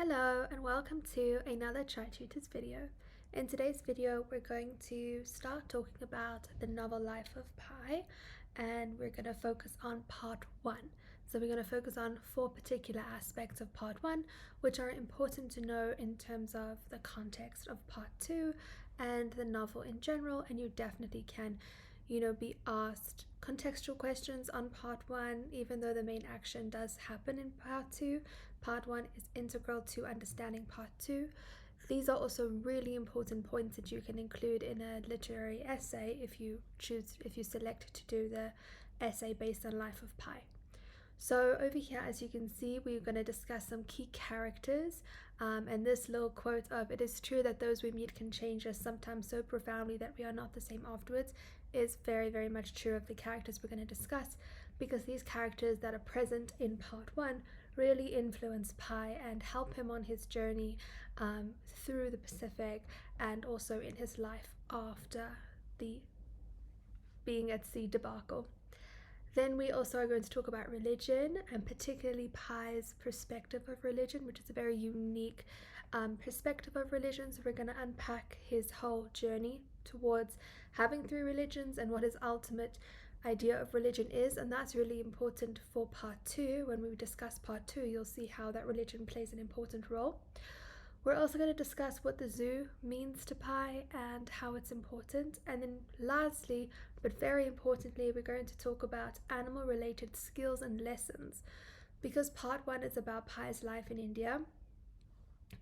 Hello and welcome to another Tri-tutors video. In today's video we're going to start talking about the novel Life of Pi, and we're going to focus on part 1. So we're going to focus on 4 particular aspects of part 1 which are important to know in terms of the context of part 2 and the novel in general, and you definitely can be asked contextual questions on part 1 even though the main action does happen in part 2. Part 1 is integral to understanding part 2. These are also really important points that you can include in a literary essay if you select to do the essay based on Life of Pi. So over here, as you can see, we're going to discuss some key characters, and this little quote of "it is true that those we meet can change us sometimes so profoundly that we are not the same afterwards" is very, very much true of the characters we're going to discuss, because these characters that are present in part 1 really influence Pi and help him on his journey through the Pacific, and also in his life after the being at sea debacle. Then we also are going to talk about religion, and particularly Pi's perspective of religion, which is a very unique perspective of religion. So we're going to unpack his whole journey towards having 3 religions and what his ultimate idea of religion is, and that's really important for part 2. When we discuss part 2, you'll see how that religion plays an important role. We're also going to discuss what the zoo means to Pi and how it's important. And then lastly, but very importantly, we're going to talk about animal-related skills and lessons, because part 1 is about Pi's life in India,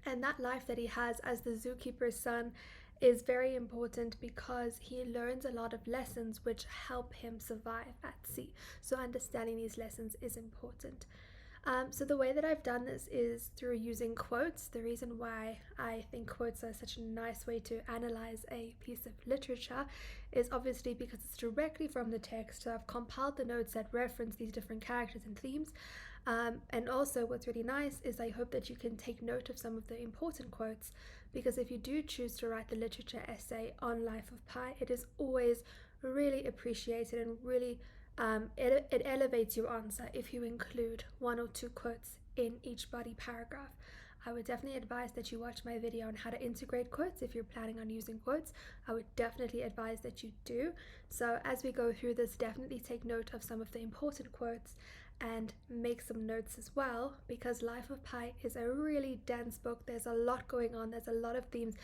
and that life that he has as the zookeeper's son is very important because he learns a lot of lessons which help him survive at sea. So understanding these lessons is important. So the way that I've done this is through using quotes. The reason why I think quotes are such a nice way to analyze a piece of literature is obviously because it's directly from the text. So I've compiled the notes that reference these different characters and themes. And also what's really nice is I hope that you can take note of some of the important quotes, because if you do choose to write the literature essay on Life of Pi, it is always really appreciated and really it elevates your answer if you include 1 or 2 quotes in each body paragraph. I would definitely advise that you watch my video on how to integrate quotes if you're planning on using quotes. I would definitely advise that you do. So as we go through this, definitely take note of some of the important quotes and make some notes as well, because Life of Pi is a really dense book. There's a lot going on, there's a lot of themes,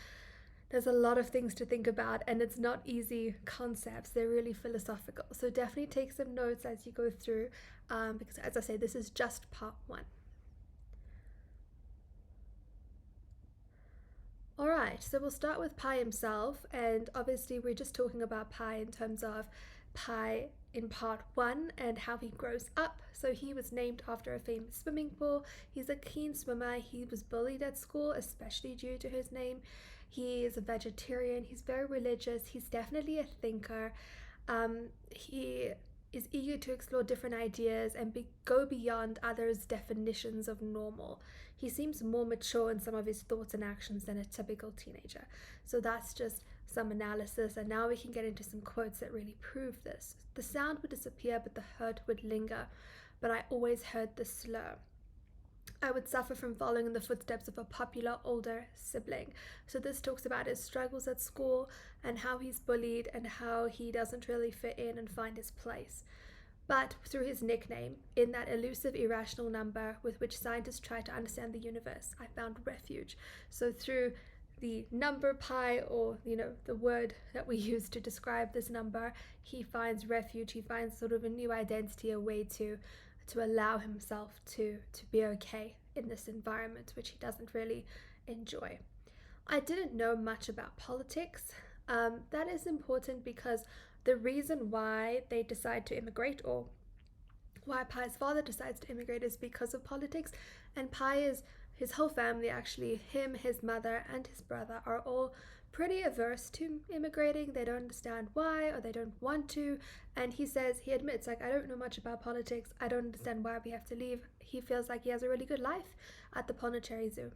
there's a lot of things to think about, and it's not easy concepts. They're really philosophical. So definitely take some notes as you go through, because as I say, this is just part 1. Alright, so we'll start with Pi himself, and obviously we're just talking about Pi in terms of Pi in part 1 and how he grows up. So he was named after a famous swimming pool. He's a keen swimmer. He was bullied at school, especially due to his name. He is a vegetarian. He's very religious. He's definitely a thinker. He is eager to explore different ideas and go beyond others' definitions of normal. He seems more mature in some of his thoughts and actions than a typical teenager. So that's just some analysis, and now we can get into some quotes that really prove this. The sound would disappear, but the hurt would linger, but I always heard the slur. I would suffer from following in the footsteps of a popular older sibling. So this talks about his struggles at school and how he's bullied and how he doesn't really fit in and find his place. But through his nickname, in that elusive irrational number with which scientists try to understand the universe, I found refuge. So through the number pi, or the word that we use to describe this number, he finds refuge. He finds sort of a new identity, a way to allow himself to be okay in this environment which he doesn't really enjoy. I didn't know much about politics. That is important because the reason why they decide to immigrate, or why Pi's father decides to immigrate, is because of politics. And his whole family, actually, him, his mother, and his brother, are all pretty averse to immigrating. They don't understand why, or they don't want to. And he admits, I don't know much about politics. I don't understand why we have to leave. He feels like he has a really good life at the Pondicherry Zoo.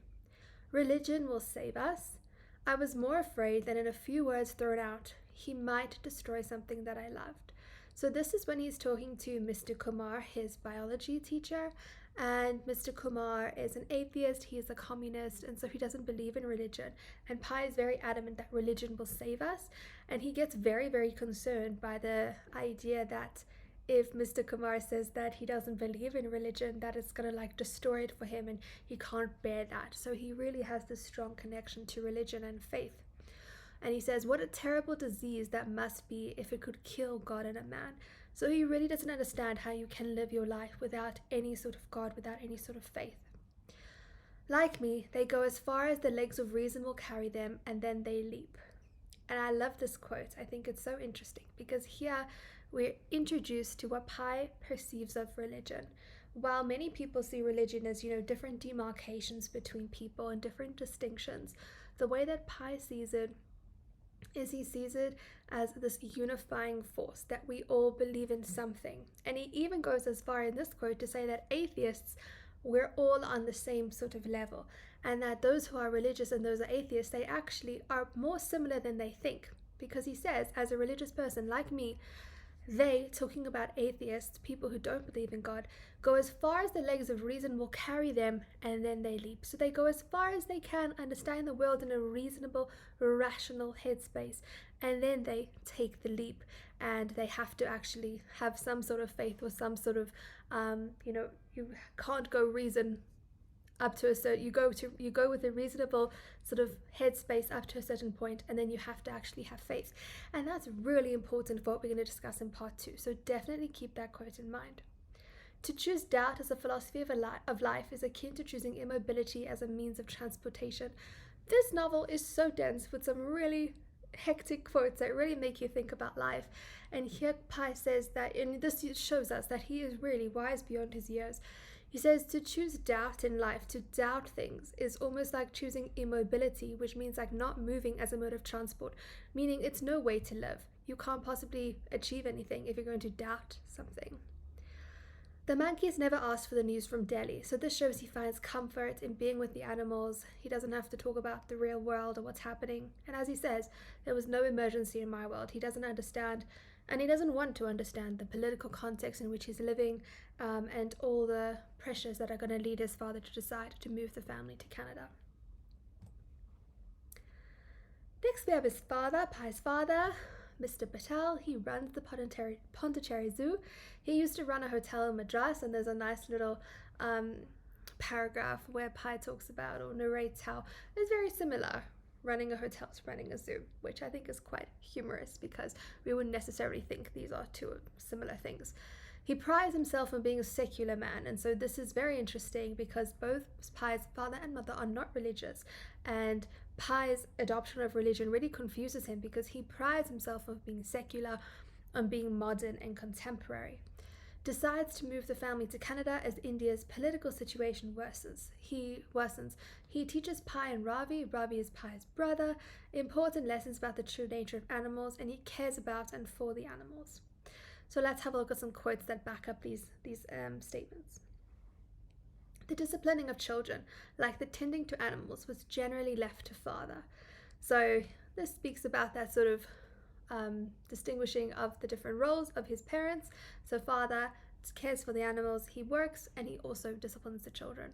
Religion will save us. I was more afraid than in a few words thrown out, he might destroy something that I loved. So this is when he's talking to Mr. Kumar, his biology teacher, And Mr. Kumar is an atheist, he is a communist, and so he doesn't believe in religion. And Pi is very adamant that religion will save us, and he gets very, very concerned by the idea that if Mr. Kumar says that he doesn't believe in religion, that it's gonna like destroy it for him, and he can't bear that. So he really has this strong connection to religion and faith. And he says, what a terrible disease that must be if it could kill God in a man. So he really doesn't understand how you can live your life without any sort of God, without any sort of faith. Like me, they go as far as the legs of reason will carry them, and then they leap. And I love this quote. I think it's so interesting because here we're introduced to what Pi perceives of religion. While many people see religion as, different demarcations between people and different distinctions, the way that Pi sees it is he sees it as this unifying force, that we all believe in something. And he even goes as far in this quote to say that atheists, we're all on the same sort of level, and that those who are religious and those who are atheists, they actually are more similar than they think. Because he says, as a religious person like me, they, talking about atheists, people who don't believe in God, go as far as the legs of reason will carry them, and then they leap. So they go as far as they can, understand the world in a reasonable, rational headspace, and then they take the leap, and they have to actually have some sort of faith or some sort of, you can't go reason up to a certain, you go with a reasonable sort of headspace up to a certain point, and then you have to actually have faith. And that's really important for what we're going to discuss in part 2, so definitely keep that quote in mind. To choose doubt as a philosophy of life is akin to choosing immobility as a means of transportation. This novel is so dense with some really hectic quotes that really make you think about life. And here Pi says that, and this shows us that he is really wise beyond his years. He says to choose doubt in life, to doubt things, is almost like choosing immobility, which means like not moving as a mode of transport, meaning it's no way to live. You can't possibly achieve anything if you're going to doubt something. The monkeys never asked for the news from Delhi, so this shows he finds comfort in being with the animals. He doesn't have to talk about the real world or what's happening. And as he says, there was no emergency in my world. He doesn't understand, and he doesn't want to understand the political context in which he's living, and all the pressures that are going to lead his father to decide to move the family to Canada. Next we have his father, Pi's father, Mr. Patel. He runs the Pondicherry Zoo. He used to run a hotel in Madras, and there's a nice little paragraph where Pi talks about or narrates how it's very similar, running a hotel to running a zoo, which I think is quite humorous because we wouldn't necessarily think these are two similar things. He prides himself on being a secular man, and so this is very interesting because both Pi's father and mother are not religious, and Pi's adoption of religion really confuses him because he prides himself on being secular, on being modern and contemporary. Decides to move the family to Canada as India's political situation worsens. He teaches Pi and Ravi is Pi's brother, important lessons about the true nature of animals, and he cares about and for the animals. So let's have a look at some quotes that back up these statements. The disciplining of children, like the tending to animals, was generally left to father. So this speaks about that sort of distinguishing of the different roles of his parents. So father cares for the animals, he works, and he also disciplines the children.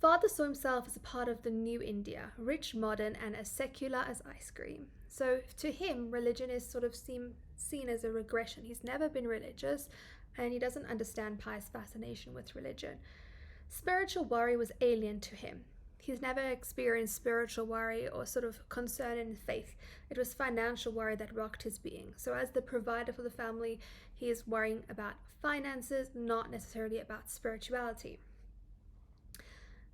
Father saw himself as a part of the new India, rich, modern, and as secular as ice cream. So to him, religion is sort of seen as a regression. He's never been religious, and he doesn't understand Pi's fascination with religion. Spiritual worry was alien to him. He's never experienced spiritual worry or sort of concern in faith. It was financial worry that rocked his being. So as the provider for the family, he is worrying about finances, not necessarily about spirituality.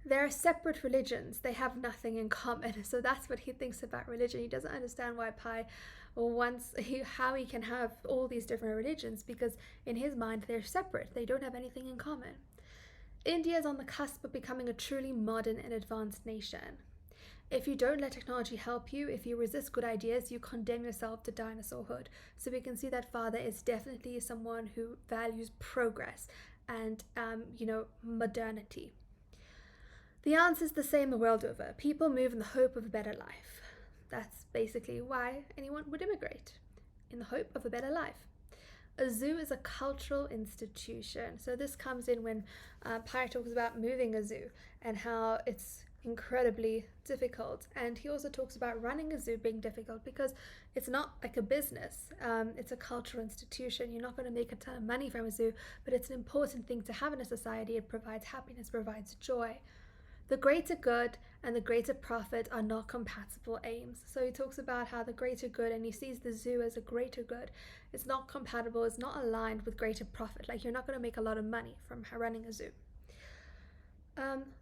There are separate religions. They have nothing in common. So that's what he thinks about religion. He doesn't understand why Pi wants how he can have all these different religions, because in his mind they're separate. They don't have anything in common. India is on the cusp of becoming a truly modern and advanced nation. If you don't let technology help you, if you resist good ideas, you condemn yourself to dinosaurhood. So we can see that father is definitely someone who values progress and, modernity. The answer is the same the world over. People move in the hope of a better life. That's basically why anyone would immigrate, in the hope of a better life. A zoo is a cultural institution. So this comes in when Pi talks about moving a zoo and how it's incredibly difficult. And he also talks about running a zoo being difficult because it's not like a business. It's a cultural institution. You're not going to make a ton of money from a zoo, but it's an important thing to have in a society. It provides happiness, provides joy. The greater good and the greater profit are not compatible aims. So he talks about how the greater good, and he sees the zoo as a greater good. It's not compatible, it's not aligned with greater profit. Like, you're not going to make a lot of money from running a zoo.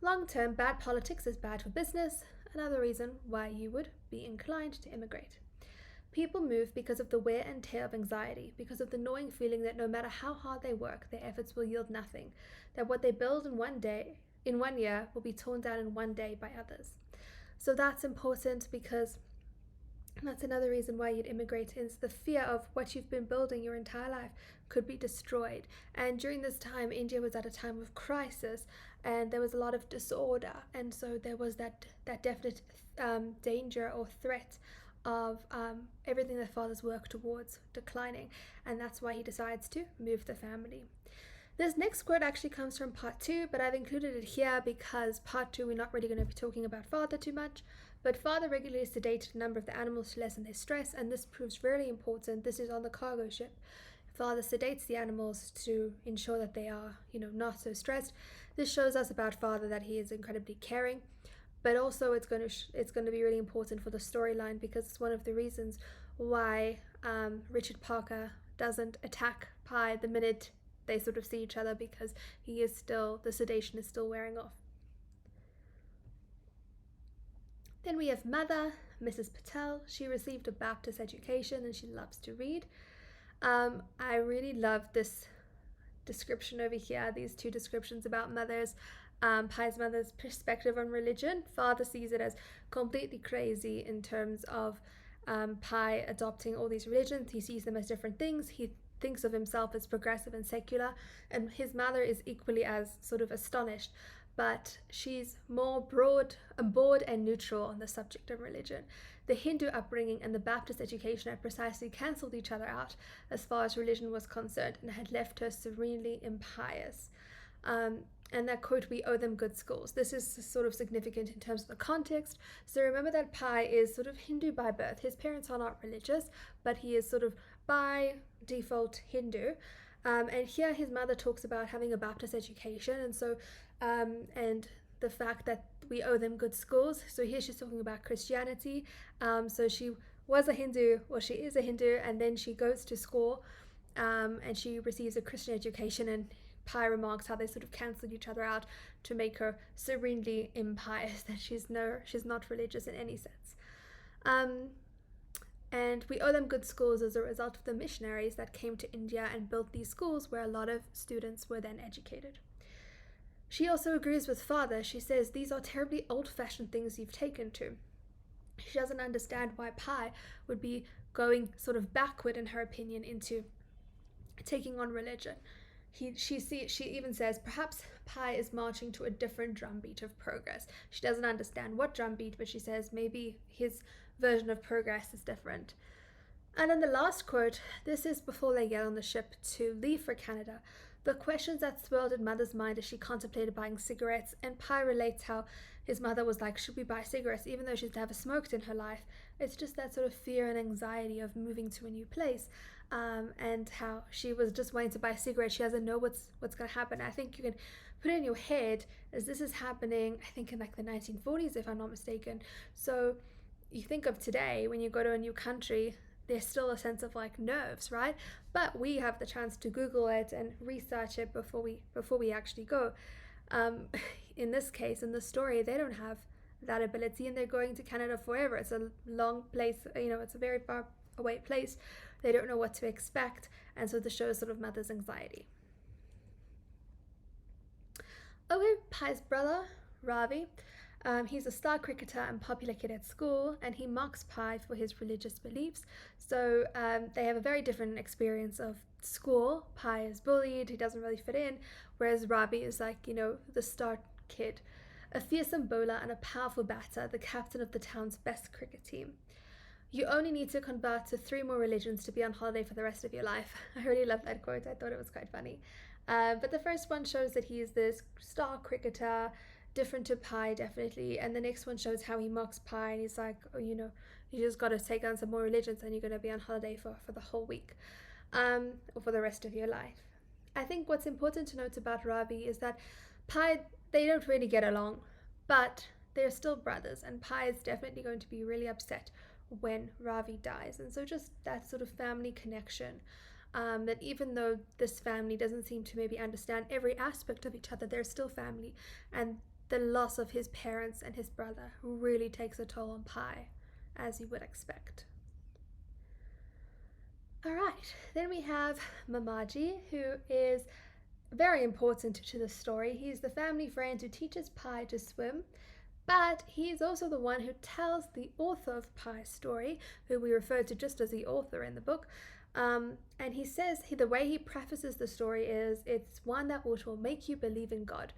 Long term, bad politics is bad for business. Another reason why you would be inclined to immigrate. People move because of the wear and tear of anxiety, because of the gnawing feeling that no matter how hard they work, their efforts will yield nothing, that what they build in 1 year will be torn down in 1 day by others. So that's important because that's another reason why you'd immigrate, is the fear of what you've been building your entire life could be destroyed. And during this time, India was at a time of crisis and there was a lot of disorder, and so there was that definite danger or threat of everything their fathers worked towards declining, and that's why he decides to move the family. This next quote actually comes from part 2, but I've included it here because part 2 we're not really going to be talking about father too much, but father regularly sedated a number of the animals to lessen their stress, and this proves really important. This is on the cargo ship. Father sedates the animals to ensure that they are, not so stressed. This shows us about father that he is incredibly caring, but also it's going to be really important for the storyline because it's one of the reasons why Richard Parker doesn't attack Pi the minute they sort of see each other, because the sedation is still wearing off. Then we have mother, Mrs. Patel. She received a Baptist education and she loves to read. I really love this description over here, these two descriptions about mothers. Pi's mother's perspective on religion. Father sees it as completely crazy in terms of Pi adopting all these religions. He sees them as different things. He thinks of himself as progressive and secular, and his mother is equally as sort of astonished, but she's more bored and neutral on the subject of religion. The Hindu upbringing and the Baptist education had precisely cancelled each other out as far as religion was concerned and had left her serenely impious. And that quote, "We owe them good schools." This is sort of significant in terms of the context. So remember that Pi is sort of Hindu by birth. His parents are not religious, but he is sort of by default Hindu. And here his mother talks about having a Baptist education, and so and the fact that we owe them good schools. So here she's talking about Christianity. So she was a Hindu, or she is a Hindu, and then she goes to school and she receives a Christian education, and Pi remarks how they sort of cancelled each other out to make her serenely impious, that she's not religious in any sense. And we owe them good schools as a result of the missionaries that came to India and built these schools where a lot of students were then educated. She also agrees with father. She says, "These are terribly old-fashioned things you've taken to." She doesn't understand why Pi would be going sort of backward, in her opinion, into taking on religion. She even says perhaps Pi is marching to a different drumbeat of progress. She doesn't understand what drumbeat, but she says maybe his version of progress is different. And then the last quote, this is before they get on the ship to leave for Canada. The questions that swirled in mother's mind as she contemplated buying cigarettes, and Pi relates how his mother was like, should we buy cigarettes, even though she's never smoked in her life? It's just that sort of fear and anxiety of moving to a new place, and how she was just wanting to buy cigarettes. She doesn't know what's going to happen. I think you can put it in your head as this is happening, I think in like the 1940s, if I'm not mistaken. So you think of today, when you go to a new country, there's still a sense of like nerves, right? But we have the chance to Google it and research it before we actually go. In this case, in the story, they don't have that ability, and they're going to Canada forever. It's a long place, it's a very far away place. They don't know what to expect, and so the show is sort of mother's anxiety. Okay, Pi's brother, Ravi. He's a star cricketer and popular kid at school, and he mocks Pi for his religious beliefs. So they have a very different experience of school. Pi is bullied, he doesn't really fit in, whereas Ravi is like, the star kid. A fearsome bowler and a powerful batter, the captain of the town's best cricket team. You only need to convert to 3 more religions to be on holiday for the rest of your life. I really love that quote. I thought it was quite funny. But the first one shows that he is this star cricketer, different to Pi, definitely. And the next one shows how he mocks Pi, and he's like, oh, you just got to take on some more religions and you're going to be on holiday for the whole week, or for the rest of your life. I think what's important to note about Ravi is that Pi, they don't really get along, but they're still brothers, and Pi is definitely going to be really upset when Ravi dies. And so just that sort of family connection, that even though this family doesn't seem to maybe understand every aspect of each other, they're still family, and the loss of his parents and his brother really takes a toll on Pi, as you would expect. Alright, then we have Mamaji, who is very important to the story. He's the family friend who teaches Pi to swim, but he's also the one who tells the author of Pi's story, who we refer to just as the author in the book. And he says the way he prefaces the story is it's one that will make you believe in God.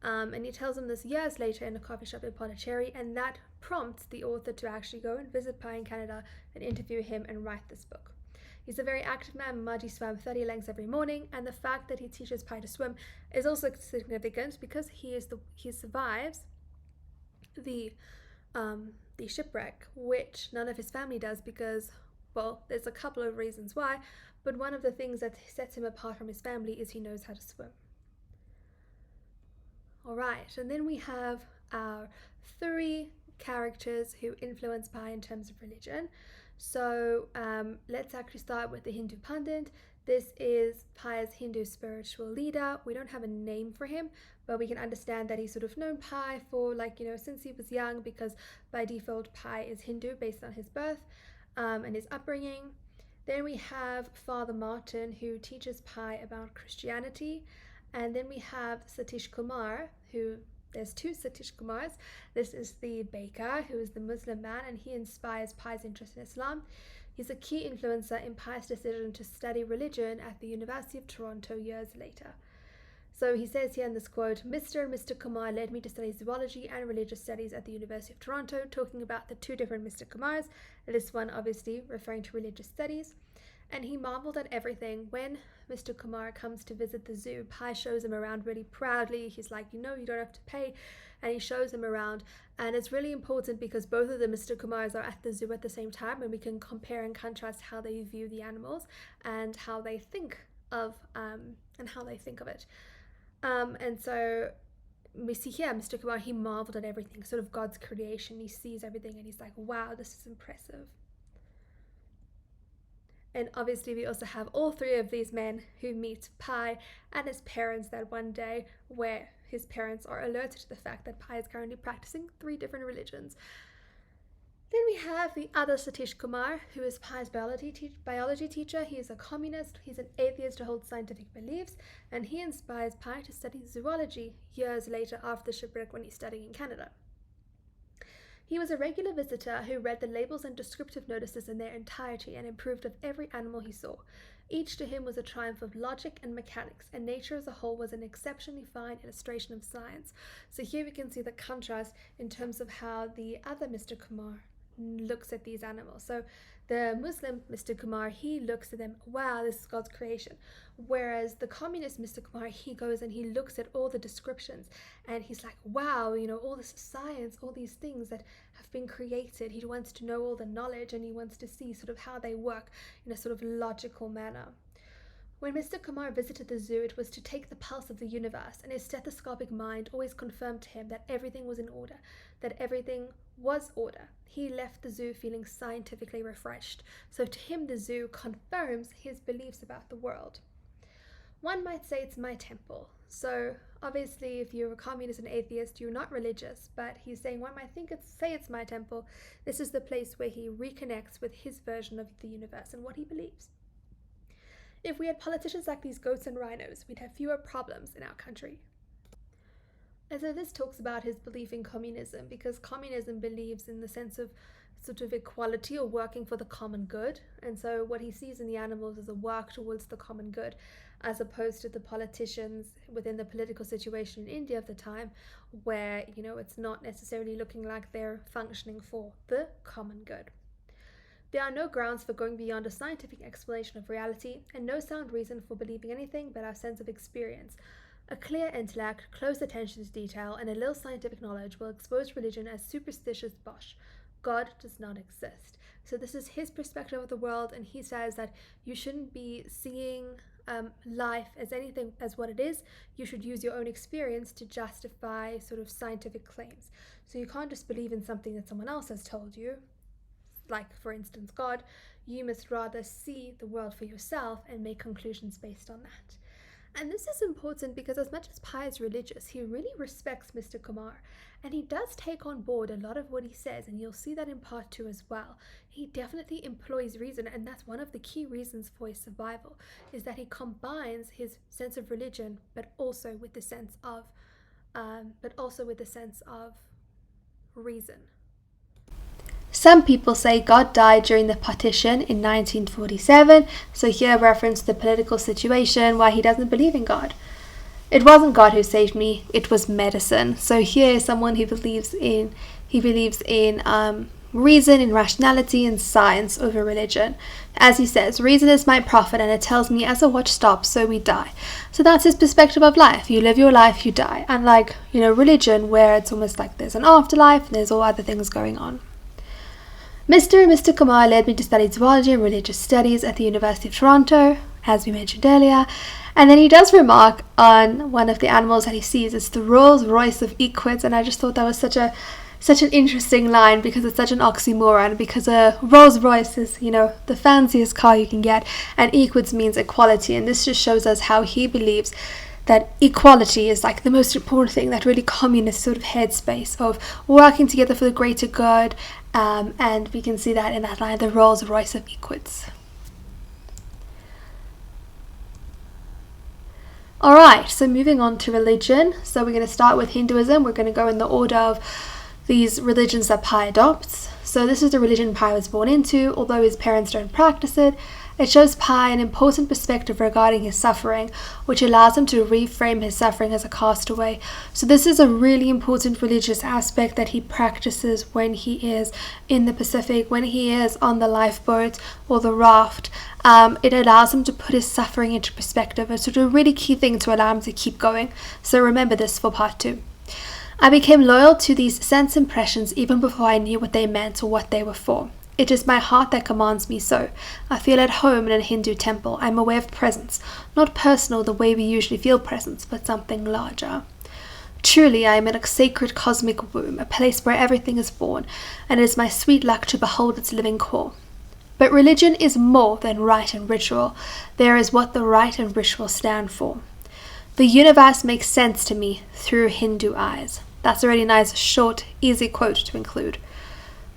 And he tells him this years later in a coffee shop in Pondicherry, and that prompts the author to actually go and visit Pi in Canada and interview him and write this book. He's a very active man. Mamaji swam 30 lengths every morning, and the fact that he teaches Pi to swim is also significant because he survives the shipwreck, which none of his family does because, well, there's a couple of reasons why, but one of the things that sets him apart from his family is he knows how to swim. Alright, and then we have our 3 characters who influence Pi in terms of religion. So let's actually start with the Hindu Pandit. This is Pi's Hindu spiritual leader. We don't have a name for him, but we can understand that he's sort of known Pi for, since he was young, because by default Pi is Hindu based on his birth and his upbringing. Then we have Father Martin, who teaches Pi about Christianity. And then we have Satish Kumar, there's 2 Satish Kumars. This is the baker, who is the Muslim man, and he inspires Pi's interest in Islam. He's a key influencer in Pi's decision to study religion at the University of Toronto years later. So he says here in this quote, Mr. and Mr. Kumar led me to study zoology and religious studies at the University of Toronto, talking about the 2 different Mr. Kumars, this one obviously referring to religious studies. And he marveled at everything. When Mr. Kumar comes to visit the zoo, Pi shows him around really proudly. He's like, you don't have to pay. And he shows him around. And it's really important because both of the Mr. Kumars are at the zoo at the same time, and we can compare and contrast how they view the animals and how they think of it. And so we see here Mr. Kumar, he marveled at everything, sort of God's creation. He sees everything and he's like, wow, this is impressive. And obviously we also have all 3 of these men who meet Pi and his parents that one day, where his parents are alerted to the fact that Pi is currently practicing 3 different religions. Then we have the other Satish Kumar, who is Pi's biology teacher. He is a communist, he's an atheist who holds scientific beliefs, and he inspires Pi to study zoology years later after the shipwreck when he's studying in Canada. He was a regular visitor who read the labels and descriptive notices in their entirety and approved of every animal he saw. Each to him was a triumph of logic and mechanics, and nature as a whole was an exceptionally fine illustration of science. So here we can see the contrast in terms of how the other Mr. Kumar looks at these animals. So the Muslim Mr. Kumar, he looks at them, wow, this is God's creation. Whereas the communist Mr. Kumar, he goes and he looks at all the descriptions and he's like, wow, all this science, all these things that have been created. He wants to know all the knowledge and he wants to see sort of how they work in a sort of logical manner. When Mr. Kumar visited the zoo, it was to take the pulse of the universe, and his stethoscopic mind always confirmed to him that everything was in order, that everything was order. He left the zoo feeling scientifically refreshed, so to him the zoo confirms his beliefs about the world. One might say it's my temple. So obviously if you're a communist and atheist, you're not religious, but he's saying one might say it's my temple. This is the place where he reconnects with his version of the universe and what he believes. If we had politicians like these goats and rhinos, we'd have fewer problems in our country. And so this talks about his belief in communism, because communism believes in the sense of sort of equality or working for the common good. And so what he sees in the animals is a work towards the common good, as opposed to the politicians within the political situation in India of the time, where, it's not necessarily looking like they're functioning for the common good. There are no grounds for going beyond a scientific explanation of reality, and no sound reason for believing anything but our sense of experience. A clear intellect, close attention to detail, and a little scientific knowledge will expose religion as superstitious bosh. God does not exist. So this is his perspective of the world, and he says that you shouldn't be seeing life as anything as what it is. You should use your own experience to justify sort of scientific claims. So you can't just believe in something that someone else has told you, like for instance God. You must rather see the world for yourself and make conclusions based on that. And this is important because as much as Pi is religious, he really respects Mr. Kumar, and he does take on board a lot of what he says, and you'll see that in part 2 as well. He definitely employs reason, and that's one of the key reasons for his survival, is that he combines his sense of religion but also with the sense of reason. Some people say God died during the partition in 1947, so here reference the political situation why he doesn't believe in God. It wasn't God who saved me, it was medicine. So here is someone who believes in reason, in rationality and science over religion. As he says, reason is my prophet, and it tells me as a watch stops, so we die. So that's his perspective of life. You live your life, you die. Unlike, religion, where it's almost like there's an afterlife and there's all other things going on. Mr. Kumar led me to study zoology and religious studies at the University of Toronto, as we mentioned earlier, and then he does remark on one of the animals that he sees. It's the Rolls Royce of equids, and I just thought that was such an interesting line because it's such an oxymoron, because a Rolls Royce is, the fanciest car you can get, and equids means equality, and this just shows us how he believes that equality is like the most important thing, that really communist sort of headspace of working together for the greater good, and we can see that in that line, the Rolls Royce of equids. Alright, so moving on to religion. So we're going to start with Hinduism. We're going to go in the order of these religions that Pi adopts. So this is the religion Pi was born into, although his parents don't practice it. It shows Pi an important perspective regarding his suffering, which allows him to reframe his suffering as a castaway. So this is a really important religious aspect that he practices when he is in the Pacific, when he is on the lifeboat or the raft. It allows him to put his suffering into perspective. It's a really key thing to allow him to keep going. So remember this for part 2. I became loyal to these sense impressions even before I knew what they meant or what they were for. It is my heart that commands me so. I feel at home in a Hindu temple. I'm aware of presence, not personal the way we usually feel presence, but something larger. Truly, I am in a sacred cosmic womb, a place where everything is born, and it is my sweet luck to behold its living core. But religion is more than rite and ritual. There is what the rite and ritual stand for. The universe makes sense to me through Hindu eyes. That's a really nice, short, easy quote to include.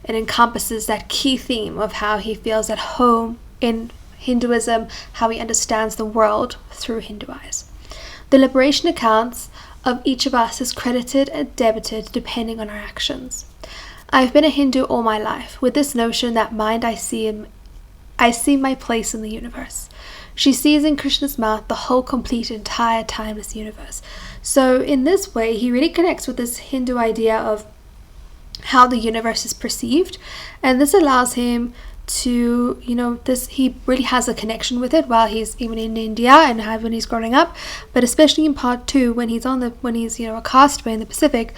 It encompasses that key theme of how he feels at home in Hinduism, how he understands the world through Hindu eyes. The liberation accounts of each of us is credited and debited depending on our actions. I've been a Hindu all my life, with this notion that mind I see my place in the universe. She sees in Krishna's mouth the whole complete, entire, timeless universe. So in this way, he really connects with this Hindu idea of how the universe is perceived, and this allows him to, he really has a connection with it while he's even in India and when he's growing up, but especially in part 2 when he's a castaway in the Pacific,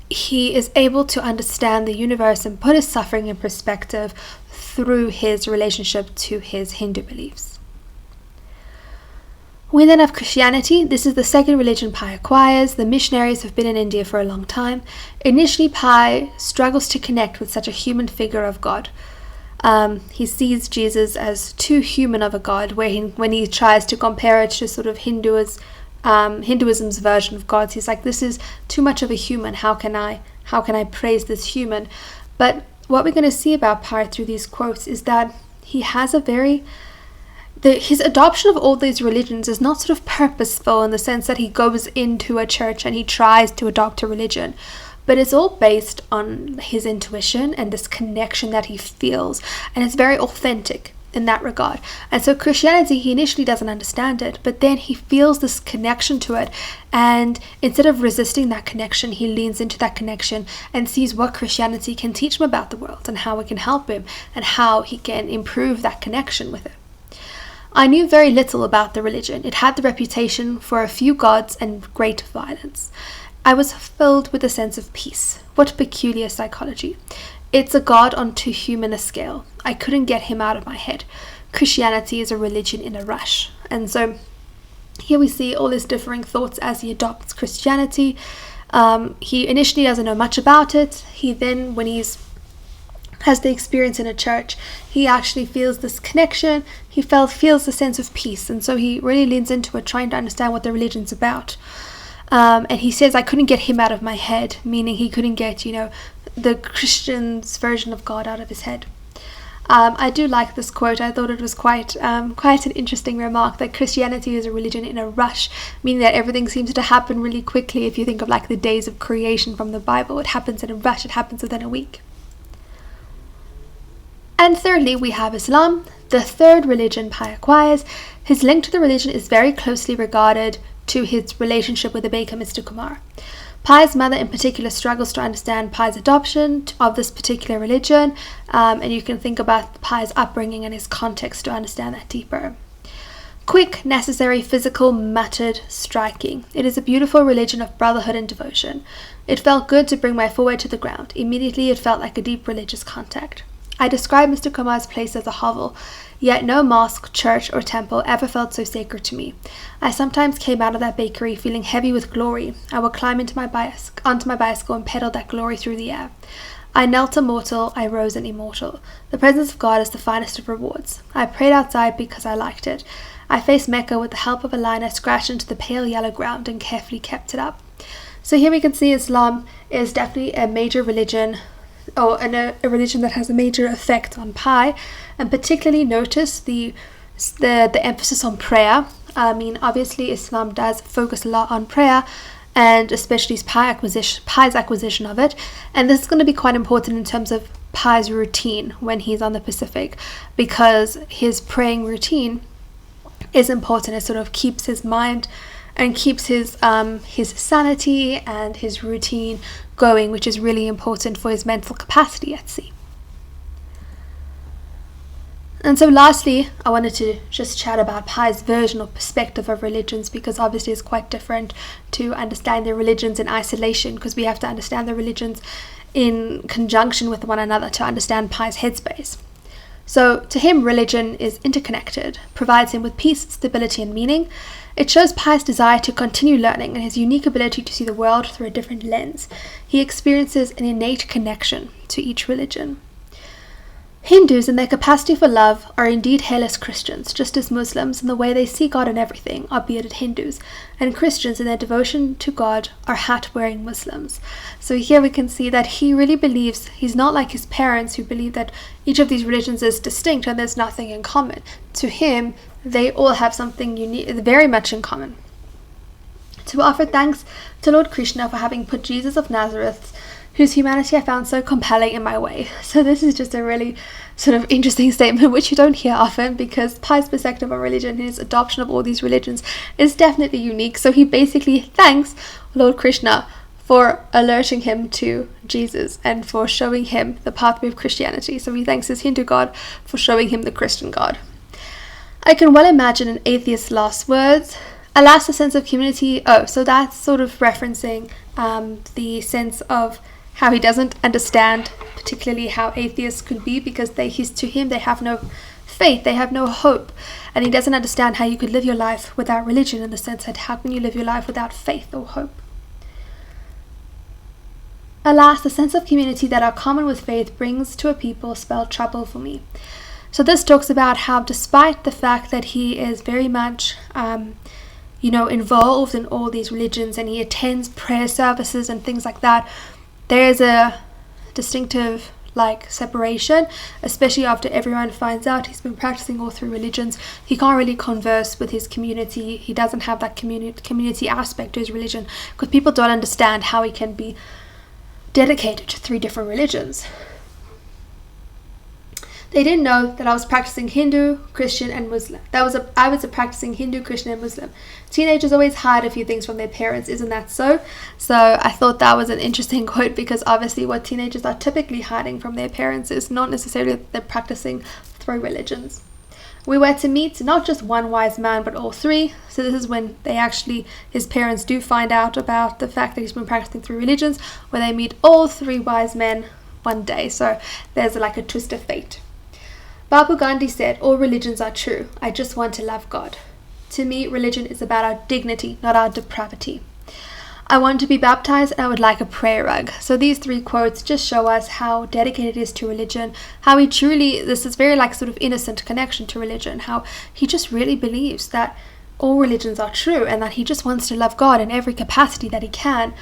he is able to understand the universe and put his suffering in perspective through his relationship to his Hindu beliefs. We then have Christianity. This is the second religion Pi acquires. The missionaries have been in India for a long time. Initially, Pi struggles to connect with such a human figure of God. He sees Jesus as too human of a God, when he tries to compare it to sort of Hinduism's version of God. He's like, this is too much of a human. How can I praise this human? But what we're going to see about Pi through these quotes is that he has his adoption of all these religions is not sort of purposeful in the sense that he goes into a church and he tries to adopt a religion, but it's all based on his intuition and this connection that he feels, and it's very authentic. in that regard. And so Christianity, he initially doesn't understand it, but then he feels this connection to it, and instead of resisting that connection, he leans into that connection and sees what Christianity can teach him about the world and how it can help him and how he can improve that connection with it. I knew very little about the religion. It had the reputation for a few gods and great violence. I was filled with a sense of peace. What peculiar psychology. It's a god on too human a scale. I couldn't get him out of my head. Christianity is a religion in a rush. And so here we see all his differing thoughts as he adopts Christianity. He initially doesn't know much about it. He then, when he's has the experience in a church, he actually feels this connection. He feels a sense of peace. And so he really leans into it, trying to understand what the religion's about. And he says, I couldn't get him out of my head, meaning he couldn't get, the Christian's version of God out of his head. I do like this quote. I thought it was quite an interesting remark, that Christianity is a religion in a rush, meaning that everything seems to happen really quickly. If you think of like the days of creation from the Bible, it happens in a rush. It happens within a week. And thirdly, we have Islam, the third religion Pi acquires. His link to the religion is very closely regarded to his relationship with the baker, Mr. Kumar. Pi's mother in particular struggles to understand Pi's adoption of this particular religion, and you can think about Pi's upbringing and his context to understand that deeper. Quick, necessary, physical, muttered, striking. It is a beautiful religion of brotherhood and devotion. It felt good to bring my forehead to the ground. Immediately it felt like a deep religious contact. I describe Mr. Kumar's place as a hovel, yet no mosque, church, or temple ever felt so sacred to me. I sometimes came out of that bakery feeling heavy with glory. I would climb onto my bicycle and pedal that glory through the air. I knelt a mortal, I rose an immortal. The presence of God is the finest of rewards. I prayed outside because I liked it. I faced Mecca with the help of a line I scratched into the pale yellow ground and carefully kept it up. So here we can see Islam is definitely a major religion, a religion that has a major effect on Pi, and particularly notice the emphasis on prayer. I mean, obviously Islam does focus a lot on prayer, and especially Pi's acquisition of it, and this is going to be quite important in terms of Pi's routine when he's on the Pacific, because his praying routine is important. It sort of keeps his mind and keeps his sanity and his routine going, which is really important for his mental capacity at sea. And so lastly, I wanted to just chat about Pi's version or perspective of religions, because obviously it's quite different to understand the religions in isolation, because we have to understand the religions in conjunction with one another to understand Pi's headspace. So to him, religion is interconnected, provides him with peace, stability, and meaning. It shows Pi's desire to continue learning and his unique ability to see the world through a different lens. He experiences an innate connection to each religion. Hindus, in their capacity for love, are indeed hairless Christians, just as Muslims in the way they see God in everything are bearded Hindus, and Christians in their devotion to God are hat-wearing Muslims. So here we can see that he really believes, he's not like his parents who believe that each of these religions is distinct and there's nothing in common. To him, they all have something unique, very much in common. To offer thanks to Lord Krishna for having put Jesus of Nazareth, whose humanity I found so compelling, in my way. So this is just a really sort of interesting statement, which you don't hear often, because Pi's perspective on religion, his adoption of all these religions, is definitely unique. So he basically thanks Lord Krishna for alerting him to Jesus and for showing him the pathway of Christianity. So he thanks his Hindu God for showing him the Christian God. I can well imagine an atheist's last words. Alas, a sense of community. So that's sort of referencing the sense of how he doesn't understand particularly how atheists could be, because to him they have no faith, they have no hope, and he doesn't understand how you could live your life without religion, in the sense that how can you live your life without faith or hope. Alas, the sense of community that are common with faith brings to a people spelled trouble for me. So this talks about how, despite the fact that he is very much involved in all these religions and he attends prayer services and things like that, there is a distinctive separation, especially after everyone finds out he's been practicing all three religions. He can't really converse with his community. He doesn't have that community aspect to his religion, because people don't understand how he can be dedicated to three different religions. They didn't know that I was practicing Hindu, Christian, and Muslim. I was a practicing Hindu, Christian, and Muslim. Teenagers always hide a few things from their parents, isn't that so? So I thought that was an interesting quote, because obviously what teenagers are typically hiding from their parents is not necessarily that they're practicing 3 religions. We were to meet not just one wise man, but all 3. So this is when his parents do find out about the fact that he's been practicing 3 religions, where they meet all 3 wise men one day. So there's like a twist of fate. Babu Gandhi said, "All religions are true. I just want to love God." To me, religion is about our dignity, not our depravity. I want to be baptized, and I would like a prayer rug. So these 3 quotes just show us how dedicated he is to religion, how he truly, this is very like sort of innocent connection to religion, how he just really believes that all religions are true, and that he just wants to love God in every capacity that he can.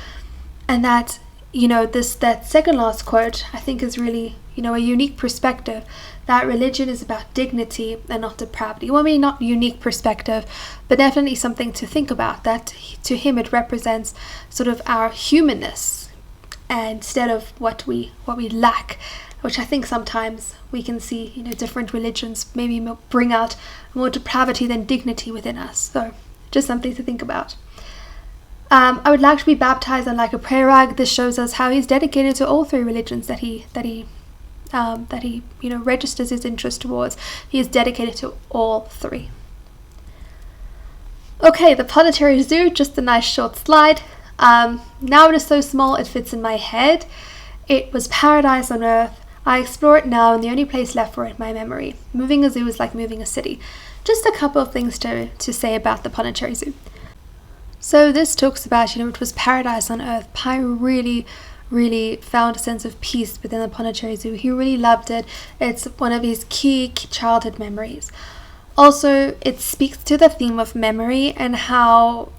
And that, that second last quote, I think is really, a unique perspective, that religion is about dignity and not depravity. Well, maybe not unique perspective, but definitely something to think about, that to him it represents sort of our humanness instead of what we lack, which I think sometimes we can see, different religions maybe bring out more depravity than dignity within us. So just something to think about. I would like to be baptized and like a prayer rug. This shows us how he's dedicated to all 3 religions that he registers his interest towards. He is dedicated to all 3. Okay, the planetary zoo, just a nice short slide. Now it is so small it fits in my head. It was paradise on earth. I explore it now, and the only place left for it, my memory. Moving a zoo is like moving a city. Just a couple of things to say about the planetary zoo. So this talks about, it was paradise on earth. Pi really found a sense of peace within the planetary zoo. He really loved it. It's one of his key childhood memories. Also, it speaks to the theme of memory and how,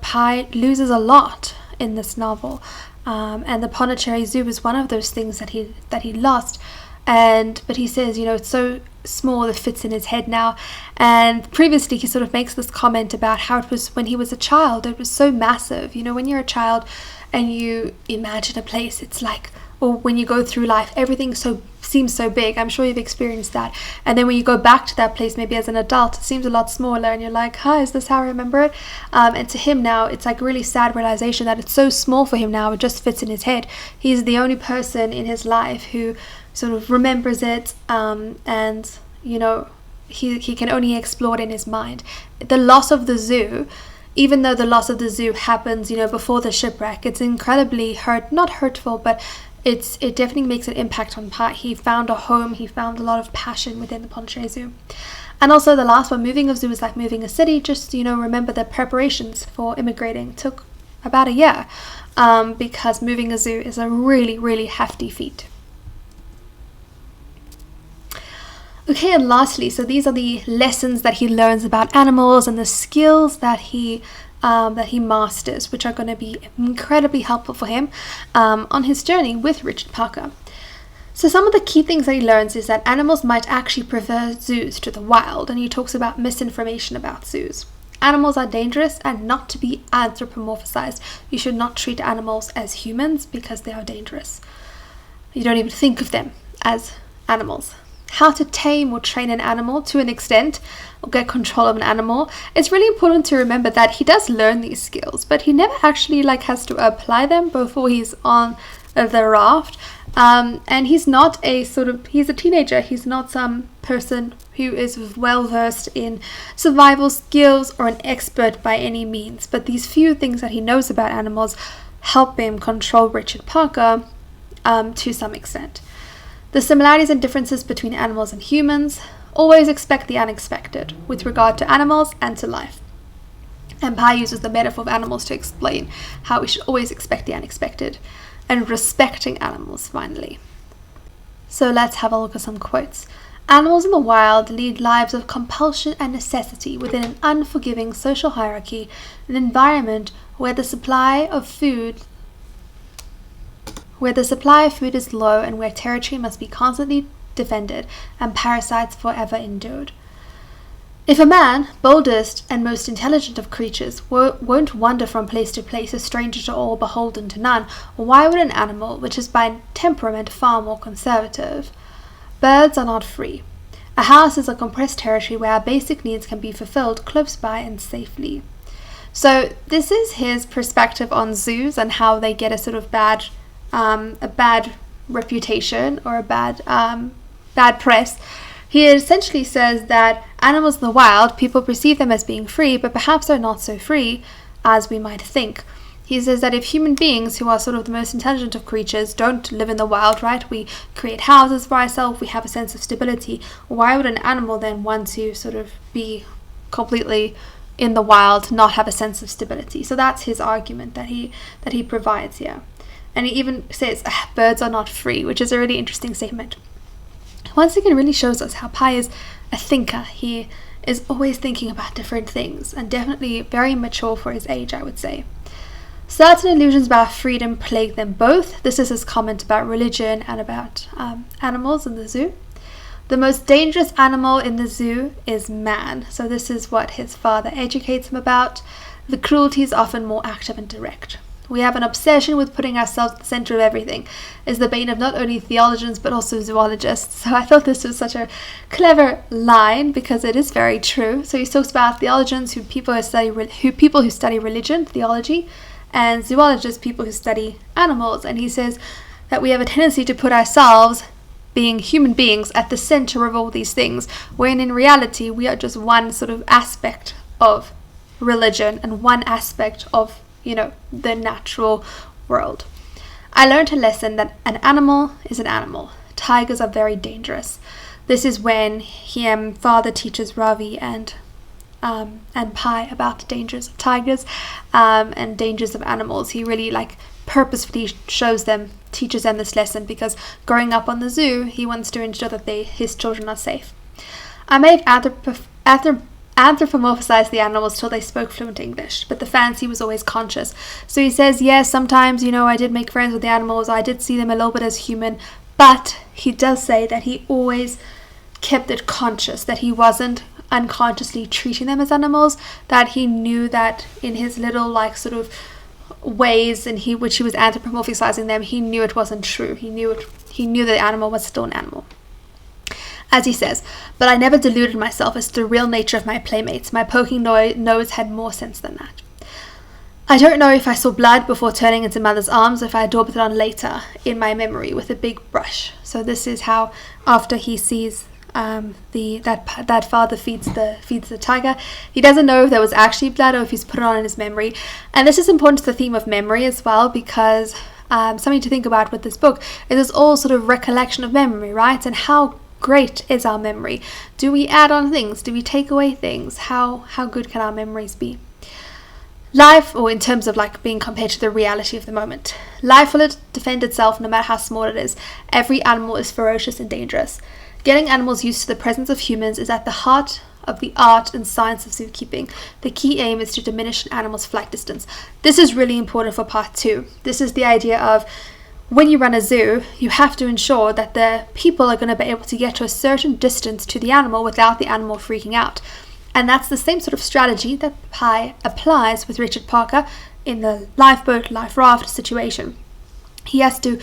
Pi loses a lot in this novel. And the planetary zoo is one of those things that he lost. But he says, it's so small it fits in his head now. And previously he sort of makes this comment about how it was when he was a child. It was so massive. When you're a child and you imagine a place, it's like, or when you go through life, everything seems so big. I'm sure you've experienced that. And then when you go back to that place, maybe as an adult, it seems a lot smaller, and you're like, hi, is this how I remember it? And to him now, it's like a really sad realization that it's so small for him now, it just fits in his head. He's the only person in his life who sort of remembers it, and he can only explore it in his mind. The loss of the zoo, even though the loss of the zoo happens, before the shipwreck, it's incredibly not hurtful, but it definitely makes an impact on Pi. He found a home, he found a lot of passion within the planetary zoo. And also the last one, moving a zoo is like moving a city. Just, remember the preparations for immigrating took about a year, because moving a zoo is a really, really hefty feat. Okay, and lastly, so these are the lessons that he learns about animals and the skills that he masters, which are going to be incredibly helpful for him on his journey with Richard Parker. So some of the key things that he learns is that animals might actually prefer zoos to the wild, and he talks about misinformation about zoos. Animals are dangerous and not to be anthropomorphized. You should not treat animals as humans because they are dangerous. You don't even think of them as animals. How to tame or train an animal to an extent, or get control of an animal. It's really important to remember that he does learn these skills, but he never actually has to apply them before he's on the raft. And he's not he's a teenager. He's not some person who is well versed in survival skills or an expert by any means. But these few things that he knows about animals help him control Richard Parker to some extent. The similarities and differences between animals and humans. Always expect the unexpected with regard to animals and to life. And Pi uses the metaphor of animals to explain how we should always expect the unexpected. And respecting animals, finally. So let's have a look at some quotes. Animals in the wild lead lives of compulsion and necessity within an unforgiving social hierarchy, an environment where the supply of food is low and where territory must be constantly defended and parasites forever endured. If a man, boldest and most intelligent of creatures, won't wander from place to place, a stranger to all, beholden to none, why would an animal, which is by temperament far more conservative? birds are not free. A house is a compressed territory where our basic needs can be fulfilled close by and safely. So this is his perspective on zoos and how they get a sort of bad reputation or a bad press. He essentially says that animals in the wild, people perceive them as being free, but perhaps they're not so free as we might think. He says that if human beings, who are sort of the most intelligent of creatures, don't live in the wild, right? We create houses for ourselves, we have a sense of stability. Why would an animal then want to sort of be completely in the wild, not have a sense of stability? So that's his argument that he provides here. And he even says birds are not free, which is a really interesting statement. Once again, really shows us how Pi is a thinker. He is always thinking about different things and definitely very mature for his age, I would say. Certain illusions about freedom plague them both. This is his comment about religion and about animals in the zoo. The most dangerous animal in the zoo is man. So this is what his father educates him about. The cruelty is often more active and direct. We have an obsession with putting ourselves at the center of everything, is the bane of not only theologians but also zoologists. So I thought this was such a clever line because it is very true. So he talks about theologians, people who study religion, theology, and zoologists, people who study animals. And he says that we have a tendency to put ourselves, being human beings, at the center of all these things, when in reality we are just one sort of aspect of religion and one aspect of the natural world. I learned a lesson that an animal is an animal. Tigers are very dangerous. This is when father teaches Ravi and Pi about the dangers of tigers and dangers of animals. He really purposefully teaches them this lesson because growing up on the zoo, he wants to ensure that his children are safe. I may have anthropomorphized the animals till they spoke fluent English, but the fancy was always conscious. So he says, yes, sometimes, I did make friends with the animals, I did see them a little bit as human, but he does say that he always kept it conscious, that he wasn't unconsciously treating them as animals, that he knew that in his little sort of ways in which he was anthropomorphizing them, he knew it wasn't true. He knew that the animal was still an animal. As he says, but I never deluded myself as to the real nature of my playmates. My poking nose had more sense than that. I don't know if I saw blood before turning into mother's arms, or if I daubed it on later in my memory with a big brush. So this is how, after he sees that father feeds the tiger, he doesn't know if there was actually blood or if he's put it on in his memory. And this is important to the theme of memory as well, because something to think about with this book is it's all sort of recollection of memory, right? And how great is our memory? Do we add on things? Do we take away things? How good can our memories be? Life, or in terms of being compared to the reality of the moment, life will defend itself no matter how small it is. Every animal is ferocious and dangerous. Getting animals used to the presence of humans is at the heart of the art and science of zookeeping. The key aim is to diminish an animal's flight distance. This is really important for part 2. This is the idea of when you run a zoo, you have to ensure that the people are going to be able to get to a certain distance to the animal without the animal freaking out. And that's the same sort of strategy that Pi applies with Richard Parker in the lifeboat, life raft situation. He has to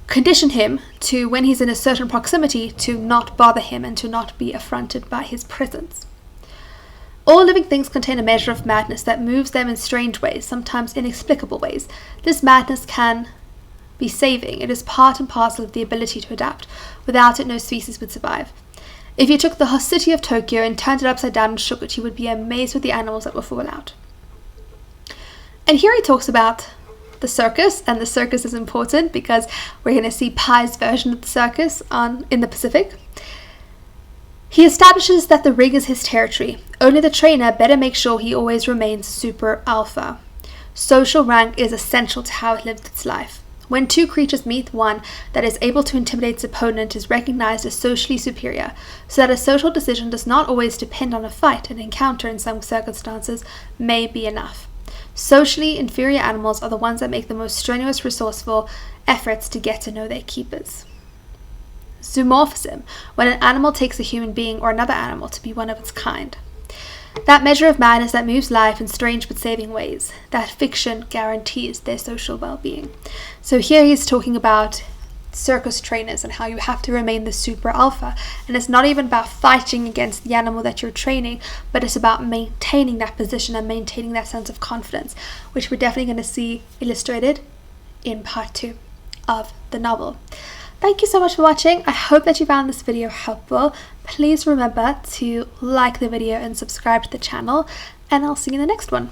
condition him to, when he's in a certain proximity, to not bother him and to not be affronted by his presence. All living things contain a measure of madness that moves them in strange ways, sometimes inexplicable ways. This madness can be saving. It is part and parcel of the ability to adapt. Without it, no species would survive. If you took the whole city of Tokyo and turned it upside down and shook it, you would be amazed with the animals that will fall out. And here he talks about the circus, and the circus is important because we're going to see Pi's version of the circus in the Pacific. He establishes that the ring is his territory. Only the trainer better make sure he always remains super alpha. Social rank is essential to how it lives its life. When two creatures meet, one that is able to intimidate its opponent is recognized as socially superior, so that a social decision does not always depend on a fight. An encounter in some circumstances may be enough. Socially inferior animals are the ones that make the most strenuous, resourceful efforts to get to know their keepers. Zoomorphism, when an animal takes a human being or another animal to be one of its kind. That measure of madness that moves life in strange but saving ways. That fiction guarantees their social well-being. So here he's talking about circus trainers and how you have to remain the super alpha. And it's not even about fighting against the animal that you're training, but it's about maintaining that position and maintaining that sense of confidence, which we're definitely going to see illustrated in part 2 of the novel. Thank you so much for watching. I hope that you found this video helpful. Please remember to like the video and subscribe to the channel, and I'll see you in the next one.